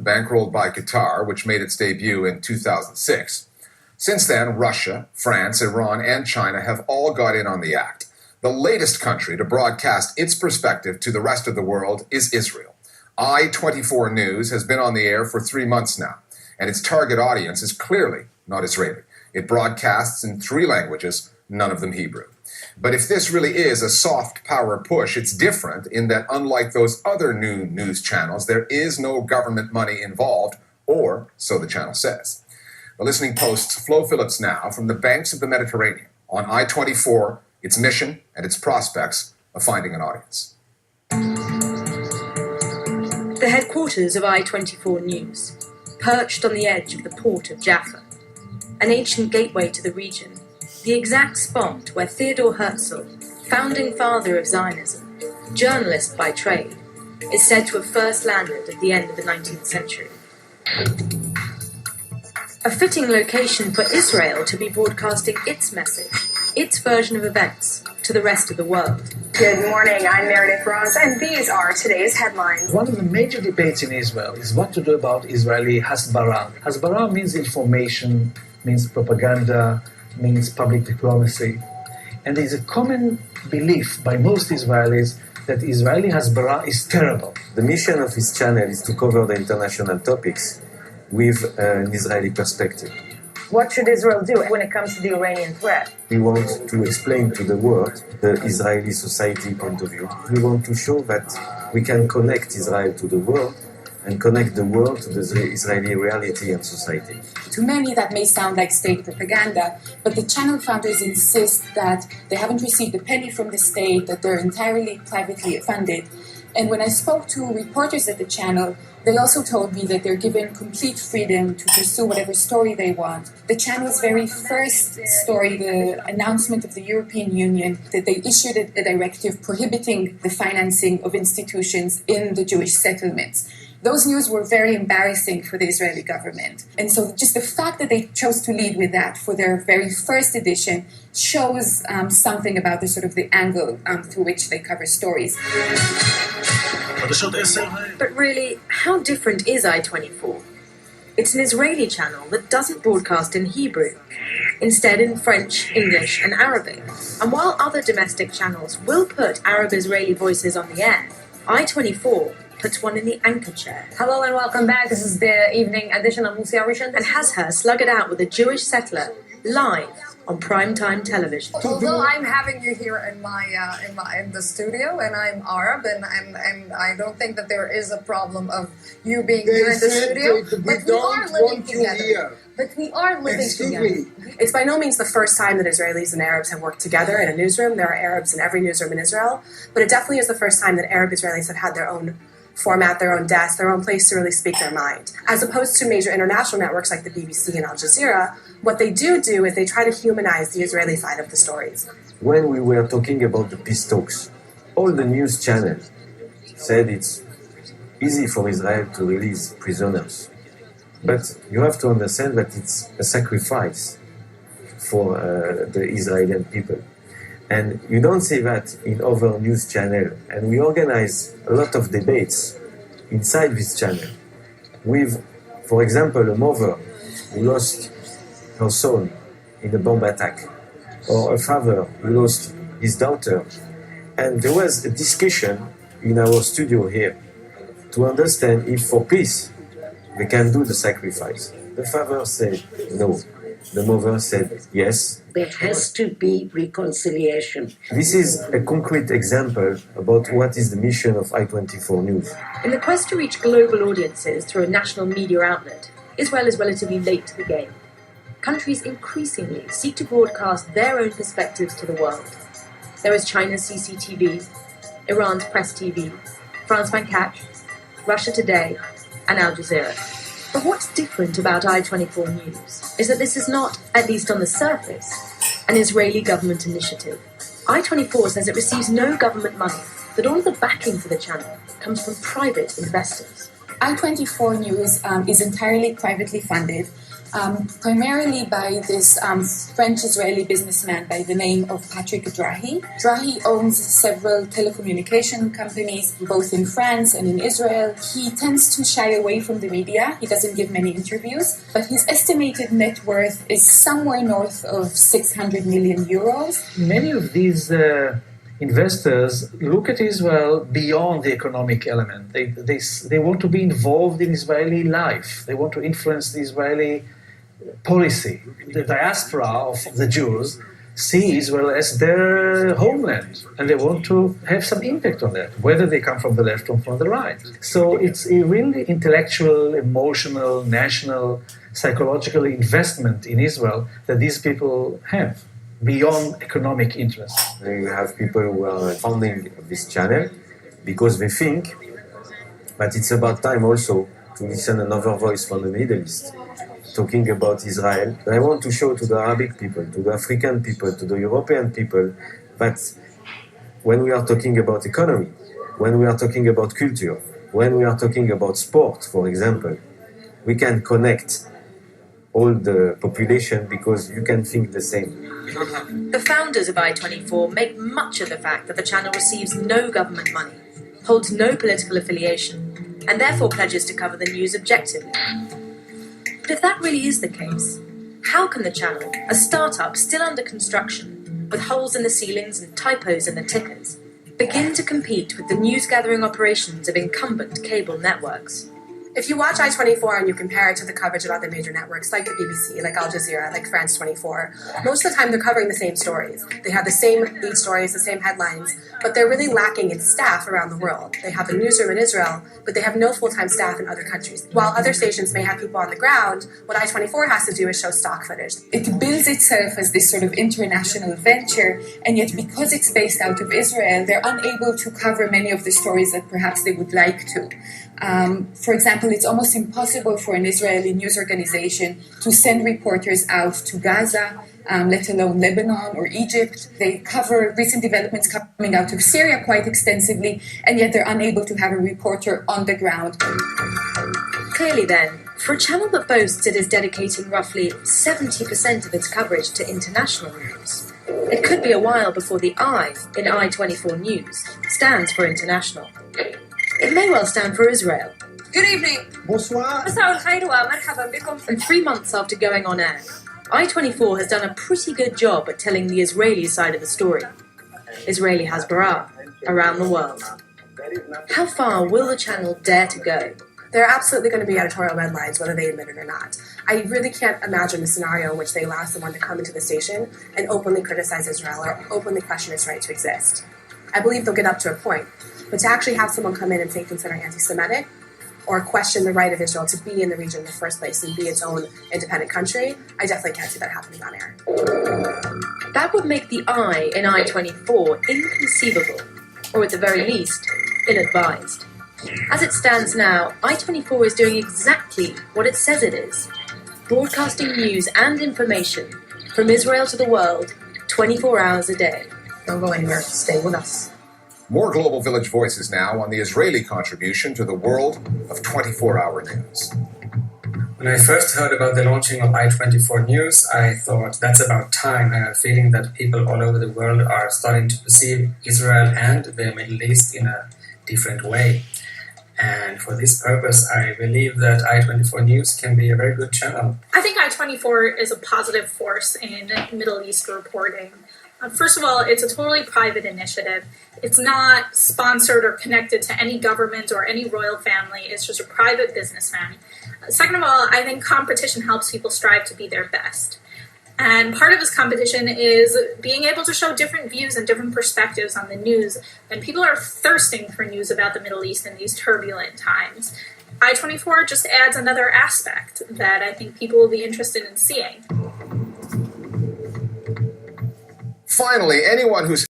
bankrolled by Qatar, which made its debut in 2006. Since then, Russia, France, Iran, and China have all got in on the act. The latest country to broadcast its perspective to the rest of the world is Israel. I-24 News has been on the air for 3 months now, and its target audience is clearly not Israeli. It broadcasts in 3 languages, none of them Hebrew. But if this really is a soft power push, it's different in that unlike those other new news channels, there is no government money involved, or so the channel says. The Listening Post's Flo Phillips now from the banks of the Mediterranean on I-24, its mission and its prospects of finding an audience. The headquarters of I-24 News, perched on the edge of the port of Jaffa, an ancient gateway to the region, the exact spot where Theodor Herzl, founding father of Zionism, journalist by trade, is said to have first landed at the end of the 19th century. A fitting location for Israel to be broadcasting its message, its version of events, to the rest of the world. Good morning, I'm Meredith Ross, and these are today's headlines. One of the major debates in Israel is what to do about Israeli hasbara. Hasbara means information, means propaganda, means public diplomacy. And there is a common belief by most Israelis that Israeli hasbara is terrible. The mission of his channel is to cover the international topics with an Israeli perspective. What should Israel do when it comes to the Iranian threat? We want to explain to the world the Israeli society point of view. We want to show that we can connect Israel to the world and connect the world to the Israeli reality and society. To many, that may sound like state propaganda, but the channel founders insist that they haven't received a penny from the state, that they're entirely privately funded. And when I spoke to reporters at the channel, they also told me that they're given complete freedom to pursue whatever story they want. The channel's very first story, the announcement of the European Union, that they issued a directive prohibiting the financing of institutions in the Jewish settlements. Those news were very embarrassing for the Israeli government. And so just the fact that they chose to lead with that for their very first edition shows something about the sort of the angle through which they cover stories. But really, how different is I-24? It's an Israeli channel that doesn't broadcast in Hebrew, instead in French, English, and Arabic. And while other domestic channels will put Arab-Israeli voices on the air, I-24 puts one in the anchor chair. Hello and welcome back. This is the evening edition of Musia Rishon. And has her slug it out with a Jewish settler, live on primetime television. Although I'm having you here in the studio, and I'm Arab, and I don't think that there is a problem of you being here in the studio, but we are living together. But we are living together. It's by no means the first time that Israelis and Arabs have worked together in a newsroom. There are Arabs in every newsroom in Israel, but it definitely is the first time that Arab Israelis have had their own format, their own desk, their own place to really speak their mind. As opposed to major international networks like the BBC and Al Jazeera, what they do is they try to humanize the Israeli side of the stories. When we were talking about the peace talks, all the news channels said it's easy for Israel to release prisoners. But you have to understand that it's a sacrifice for the Israeli people. And you don't see that in other news channels. And we organize a lot of debates inside this channel with, for example, a mother who lost her son in a bomb attack, or a father who lost his daughter. And there was a discussion in our studio here to understand if for peace they can do the sacrifice. The father said no. The mother said yes. There has to be reconciliation. This is a concrete example about what is the mission of I-24 News. In the quest to reach global audiences through a national media outlet, Israel is relatively late to the game. Countries increasingly seek to broadcast their own perspectives to the world. There is China's CCTV, Iran's Press TV, France 24, Russia Today, and Al Jazeera. But what's different about I-24 News is that this is not, at least on the surface, an Israeli government initiative. I-24 says it receives no government money, that all of the backing for the channel comes from private investors. I-24 News is entirely privately funded. primarily by this French-Israeli businessman by the name of Patrick Drahi. Drahi owns several telecommunication companies, both in France and in Israel. He tends to shy away from the media. He doesn't give many interviews, but his estimated net worth is somewhere north of 600 million euros. Many of these investors look at Israel beyond the economic element. They want to be involved in Israeli life. They want to influence the Israeli policy. The diaspora of the Jews see Israel as their homeland, and they want to have some impact on that, whether they come from the left or from the right. So it's a really intellectual, emotional, national, psychological investment in Israel that these people have, beyond economic interest. You have people who are founding this channel because they think that it's about time also to listen another voice from the Middle East, talking about Israel. I want to show to the Arabic people, to the African people, to the European people that when we are talking about economy, when we are talking about culture, when we are talking about sport, for example, we can connect all the population because you can think the same. The founders of I-24 make much of the fact that the channel receives no government money, holds no political affiliation, and therefore pledges to cover the news objectively. But if that really is the case, how can the channel, a startup still under construction, with holes in the ceilings and typos in the tickers, begin to compete with the news-gathering operations of incumbent cable networks? If you watch I-24 and you compare it to the coverage of other major networks like the BBC, like Al Jazeera, like France 24, most of the time they're covering the same stories. They have the same lead stories, the same headlines, but they're really lacking in staff around the world. They have a newsroom in Israel, but they have no full-time staff in other countries. While other stations may have people on the ground, what I-24 has to do is show stock footage. It bills itself as this sort of international venture, and yet because it's based out of Israel, they're unable to cover many of the stories that perhaps they would like to. For example, it's almost impossible for an Israeli news organization to send reporters out to Gaza, let alone Lebanon or Egypt. They cover recent developments coming out of Syria quite extensively, and yet they're unable to have a reporter on the ground. Clearly then, for a channel that boasts it is dedicating roughly 70% of its coverage to international news, it could be a while before the I in I-24 News stands for international. It may well stand for Israel. Good evening. Bonsoir. And 3 months after going on air, I-24 has done a pretty good job at telling the Israeli side of the story. Israeli Hasbara around the world. How far will the channel dare to go? There are absolutely going to be editorial red lines, whether they admit it or not. I really can't imagine a scenario in which they allow someone to come into the station and openly criticize Israel or openly question its right to exist. I believe they'll get up to a point. But to actually have someone come in and say things that are anti-Semitic or question the right of Israel to be in the region in the first place and be its own independent country, I definitely can't see that happening on air. That would make the I in I-24 inconceivable, or at the very least, ill-advised. As it stands now, I-24 is doing exactly what it says it is, broadcasting news and information from Israel to the world 24 hours a day. Don't go anywhere. Stay with us. More Global Village Voices now on the Israeli contribution to the world of 24-hour news. When I first heard about the launching of I-24 News, I thought that's about time. I have a feeling that people all over the world are starting to perceive Israel and the Middle East in a different way. And for this purpose, I believe that I-24 News can be a very good channel. I think I-24 is a positive force in Middle East reporting. First of all, it's a totally private initiative. It's not sponsored or connected to any government or any royal family. It's just a private businessman. Second of all, I think competition helps people strive to be their best. And part of this competition is being able to show different views and different perspectives on the news. And people are thirsting for news about the Middle East in these turbulent times. I-24 just adds another aspect that I think people will be interested in seeing. Finally, anyone who's